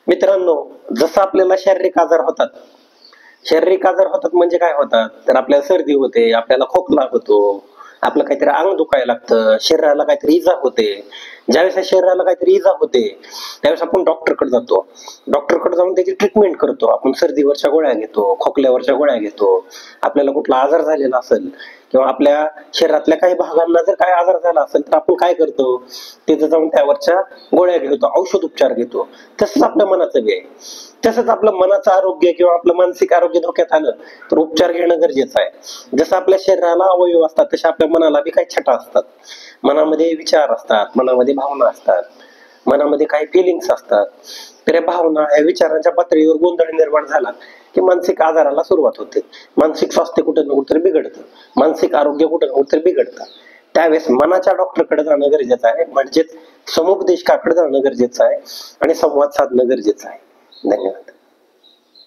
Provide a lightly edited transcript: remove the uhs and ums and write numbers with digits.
मित्रांनो, जसं आपल्याला शारीरिक आजार होतात म्हणजे काय होतात, तर आपल्याला सर्दी होते, आपल्याला खोकला होतो, आपलं काहीतरी अंग दुखायला लागतं, शरीराला काहीतरी इजा होते. ज्यावेळेस शरीराला काहीतरी इजा होते त्यावेळेस आपण डॉक्टरकडे जातो. डॉक्टरकडे जाऊन त्याची ट्रीटमेंट करतो. आपण सर्दीवरच्या गोळ्या घेतो, खोकल्यावरच्या गोळ्या घेतो. आपल्याला कुठला आजार झालेला असेल किंवा आपल्या शरीरातल्या काही भागांना जर काय आजार झाला असेल तर आपण काय करतो, तिथे जाऊन त्यावरच्या गोळ्या घेतो, औषध उपचार घेतो. तसंच आपल्या मनाचं बी आहे. तसंच आपलं मनाचं आरोग्य किंवा आपलं मानसिक आरोग्य धोक्यात आलं तर उपचार घेणं गरजेचं आहे. जसं आपल्या शरीराला अवयव असतात तसे आपल्या मनाला बी काही छटा असतात. मनामध्ये विचार असतात, मनामध्ये भावना असतात, मनामध्ये काही फिलिंग्स असतात. तर या भावना या विचारांच्या पातळीवर गोंधळ निर्माण झाला की मानसिक आजाराला सुरुवात होते. मानसिक स्वास्थ्य कुठं ना कुठं बिघडतं, मानसिक आरोग्य कुठं ना कुठं बिघडतं. त्यावेळेस मनाच्या डॉक्टरकडे जाणं गरजेचं आहे, म्हणजेच समुपदेशकाकडे जाणं गरजेचं आहे आणि संवाद साधणं गरजेचं आहे. धन्यवाद.